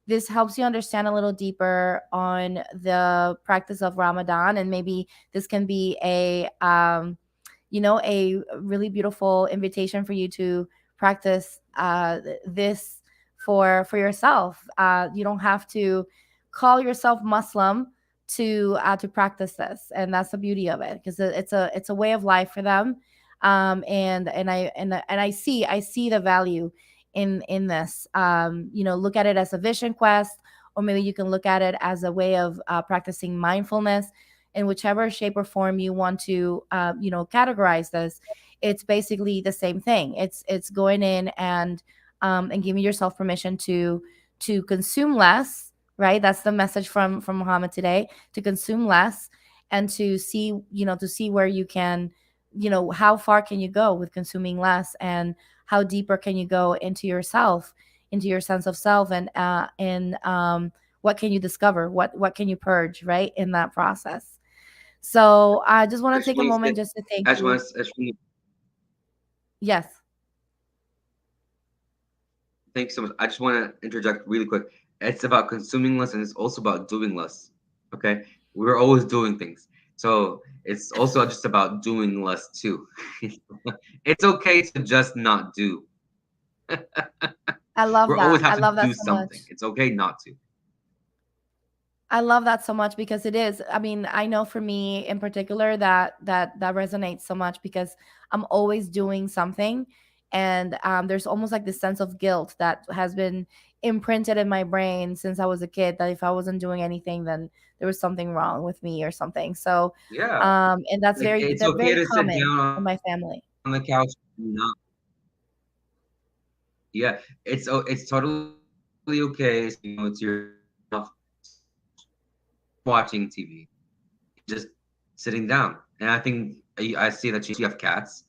[SPEAKER 1] this helps you understand a little deeper on the practice of Ramadan, and maybe this can be a a really beautiful invitation for you to practice this for yourself. You don't have to call yourself Muslim to practice this, and that's the beauty of it, because it's a way of life for them. And I see the value in this. Look at it as a vision quest, or maybe you can look at it as a way of practicing mindfulness. In whichever shape or form you want to categorize this, it's basically the same thing. It's going in and giving yourself permission to consume less, right? That's the message from Muhammad today: to consume less, and to see where you can, how far can you go with consuming less, and how deeper can you go into yourself, into your sense of self, and what can you discover, what can you purge, right, in that process. So I just
[SPEAKER 2] I
[SPEAKER 1] want to
[SPEAKER 2] just
[SPEAKER 1] take a
[SPEAKER 2] want to
[SPEAKER 1] moment
[SPEAKER 2] say,
[SPEAKER 1] just to thank
[SPEAKER 2] I just
[SPEAKER 1] you.
[SPEAKER 2] want to, I just want to
[SPEAKER 1] Yes.
[SPEAKER 2] thank you so much. I just want to interject really quick. It's about consuming less, and it's also about doing less. Okay, we're always doing things, so it's also just about doing less too. It's okay to just not do.
[SPEAKER 1] I love
[SPEAKER 2] We're always
[SPEAKER 1] that.
[SPEAKER 2] have
[SPEAKER 1] I
[SPEAKER 2] to
[SPEAKER 1] love that
[SPEAKER 2] do
[SPEAKER 1] so much.
[SPEAKER 2] something. It's okay not to.
[SPEAKER 1] I love that so much, because it is. I mean, I know for me in particular that resonates so much, because I'm always doing something, and there's almost like this sense of guilt that has been imprinted in my brain since I was a kid, that if I wasn't doing anything, then there was something wrong with me or something. So,
[SPEAKER 2] Yeah,
[SPEAKER 1] and that's
[SPEAKER 2] like
[SPEAKER 1] very
[SPEAKER 2] it's
[SPEAKER 1] that
[SPEAKER 2] okay
[SPEAKER 1] very
[SPEAKER 2] to sit
[SPEAKER 1] common
[SPEAKER 2] down
[SPEAKER 1] in
[SPEAKER 2] on
[SPEAKER 1] my
[SPEAKER 2] the couch.
[SPEAKER 1] family.
[SPEAKER 2] And not, yeah, it's totally okay. It's yourself watching TV, just sitting down. And I think I see that you have cats.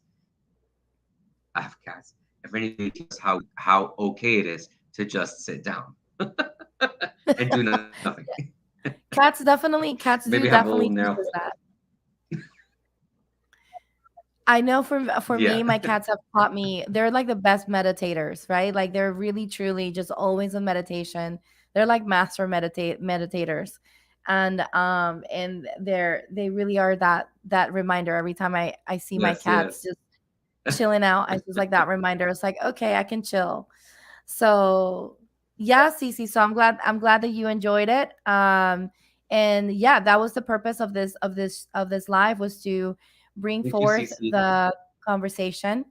[SPEAKER 2] I have cats. If anything, how okay it is to just sit down and do nothing.
[SPEAKER 1] Cats
[SPEAKER 2] Maybe
[SPEAKER 1] do
[SPEAKER 2] have a little
[SPEAKER 1] definitely
[SPEAKER 2] nail
[SPEAKER 1] teach
[SPEAKER 2] play.
[SPEAKER 1] us that. I know for
[SPEAKER 2] Yeah.
[SPEAKER 1] me, my cats have taught me, they're like the best meditators, right? Like they're really truly just always in meditation. They're like master meditators. And they really are that reminder every time I see my
[SPEAKER 2] Yes.
[SPEAKER 1] cats
[SPEAKER 2] Yes.
[SPEAKER 1] just chilling out. I just like that reminder. It's like, okay, I can chill. So yeah, Cece. So I'm glad that you enjoyed it. And yeah, that was the purpose of this live, was to bring
[SPEAKER 2] Thank you,
[SPEAKER 1] forth
[SPEAKER 2] Cece.
[SPEAKER 1] the conversation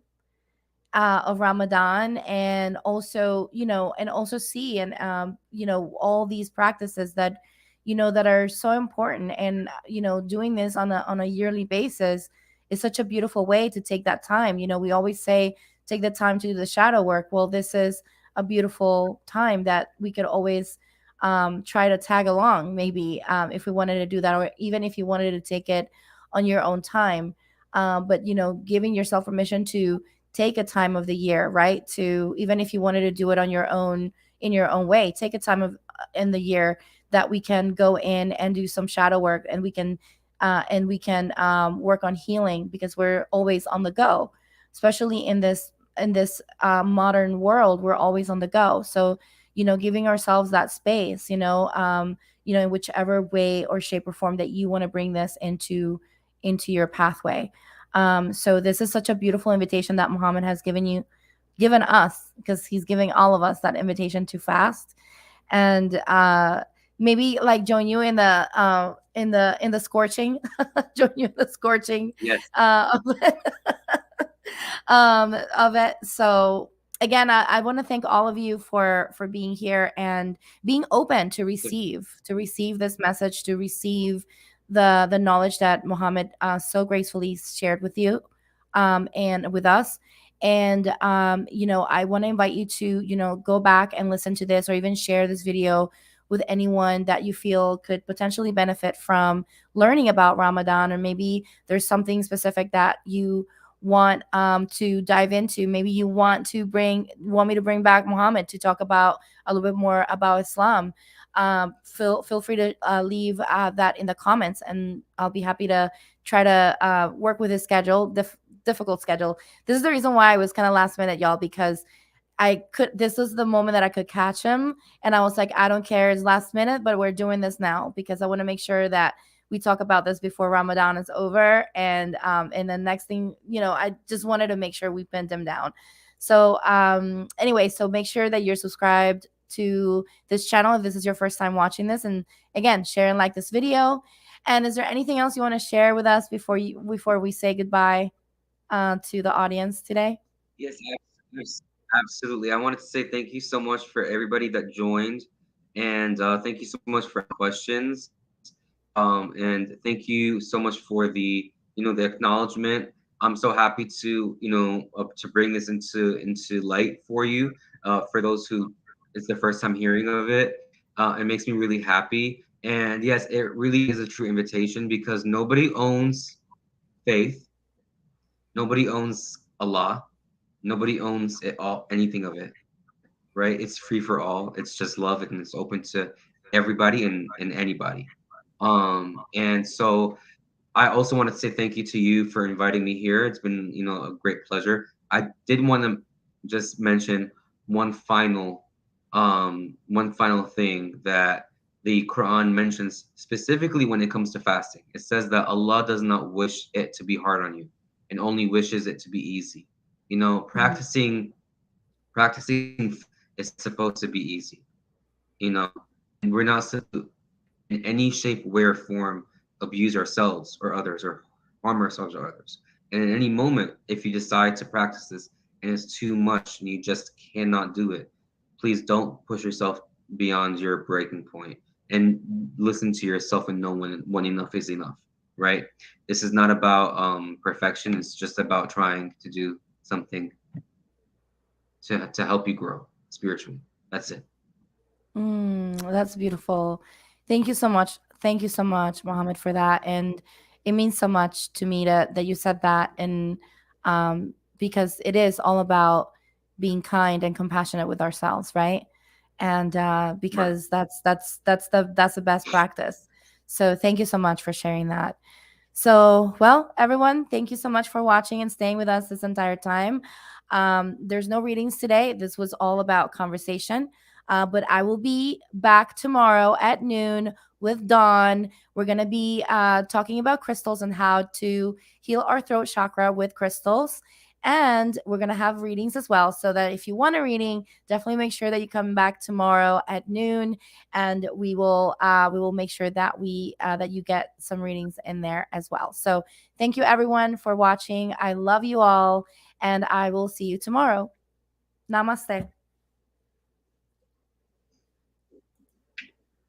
[SPEAKER 1] of Ramadan, and also, see, and all these practices that are so important, and doing this on a yearly basis is such a beautiful way to take that time. We always say take the time to do the shadow work. Well, this is a beautiful time that we could always try to tag along, maybe, if we wanted to do that, or even if you wanted to take it on your own time. But giving yourself permission to take a time of the year, right? To, even if you wanted to do it on your own, in your own way, take a time of in the year that we can go in and do some shadow work, and we can work on healing, because we're always on the go, especially in this modern world. We're always on the go. So giving ourselves that space, in whichever way or shape or form that you want to bring this into your pathway. So this is such a beautiful invitation that Muhammad has given us, because he's giving all of us that invitation to fast, and maybe like join you in the scorching, join you in the scorching
[SPEAKER 2] Yes.
[SPEAKER 1] of it. So again, I want to thank all of you for being here and being open to receive this message, to receive the knowledge that Muhammad so gracefully shared with you, and with us. And I want to invite you to go back and listen to this, or even share this video with anyone that you feel could potentially benefit from learning about Ramadan, or maybe there's something specific that you want to dive into. Maybe you want me to bring back Muhammad to talk about a little bit more about Islam. Feel free to leave that in the comments, and I'll be happy to try to work with his schedule, difficult schedule. This is the reason why I was kind of last minute, y'all, because I could, this was the moment that I could catch him. And I was like, I don't care, it's last minute, but we're doing this now because I want to make sure that we talk about this before Ramadan is over. And the next thing, I just wanted to make sure we pinned him down. So anyway, so make sure that you're subscribed to this channel if this is your first time watching this. And again, share and like this video. And is there anything else you want to share with us before we say goodbye to the audience today?
[SPEAKER 2] Yes, absolutely. I wanted to say thank you so much for everybody that joined, and thank you so much for questions. And thank you so much for the acknowledgement. I'm so happy to bring this into light for you. For those who it's the first time hearing of it, it makes me really happy. And yes, it really is a true invitation because nobody owns faith, nobody owns Allah, nobody owns it all, anything of it, right? It's free for all. It's just love and it's open to everybody and anybody. And so I also want to say thank you to you for inviting me here. It's been, a great pleasure. I did want to just mention one final one final thing that the Quran mentions specifically when it comes to fasting. It says that Allah does not wish it to be hard on you and only wishes it to be easy.
[SPEAKER 1] Mhm.
[SPEAKER 2] Practicing is supposed to be easy, and we're not supposed to in any shape, way, or form abuse ourselves or others or harm ourselves or others. And in any moment, if you decide to practice this and it's too much and you just cannot do it, please don't push yourself beyond your breaking point and listen to yourself and know when enough is enough, right? This is not about perfection. It's just about trying to do something to help you grow spiritually. That's it.
[SPEAKER 1] That's beautiful. Thank you so much. Thank you so much, Mohammed, for that. And it means so much to me that you said that. And because it is all about being kind and compassionate with ourselves, right? And
[SPEAKER 2] Right.
[SPEAKER 1] because that's the best practice. So thank you so much for sharing that. So, well, everyone, thank you so much for watching and staying with us this entire time. There's no readings today. This was all about conversation. But I will be back tomorrow at noon with Dawn. We're going to be talking about crystals and how to heal our throat chakra with crystals. And we're going to have readings as well. So that if you want a reading, definitely make sure that you come back tomorrow at noon, and we will make sure that we that you get some readings in there as well. So thank you everyone for watching. I love you all, and I will see you tomorrow. Namaste.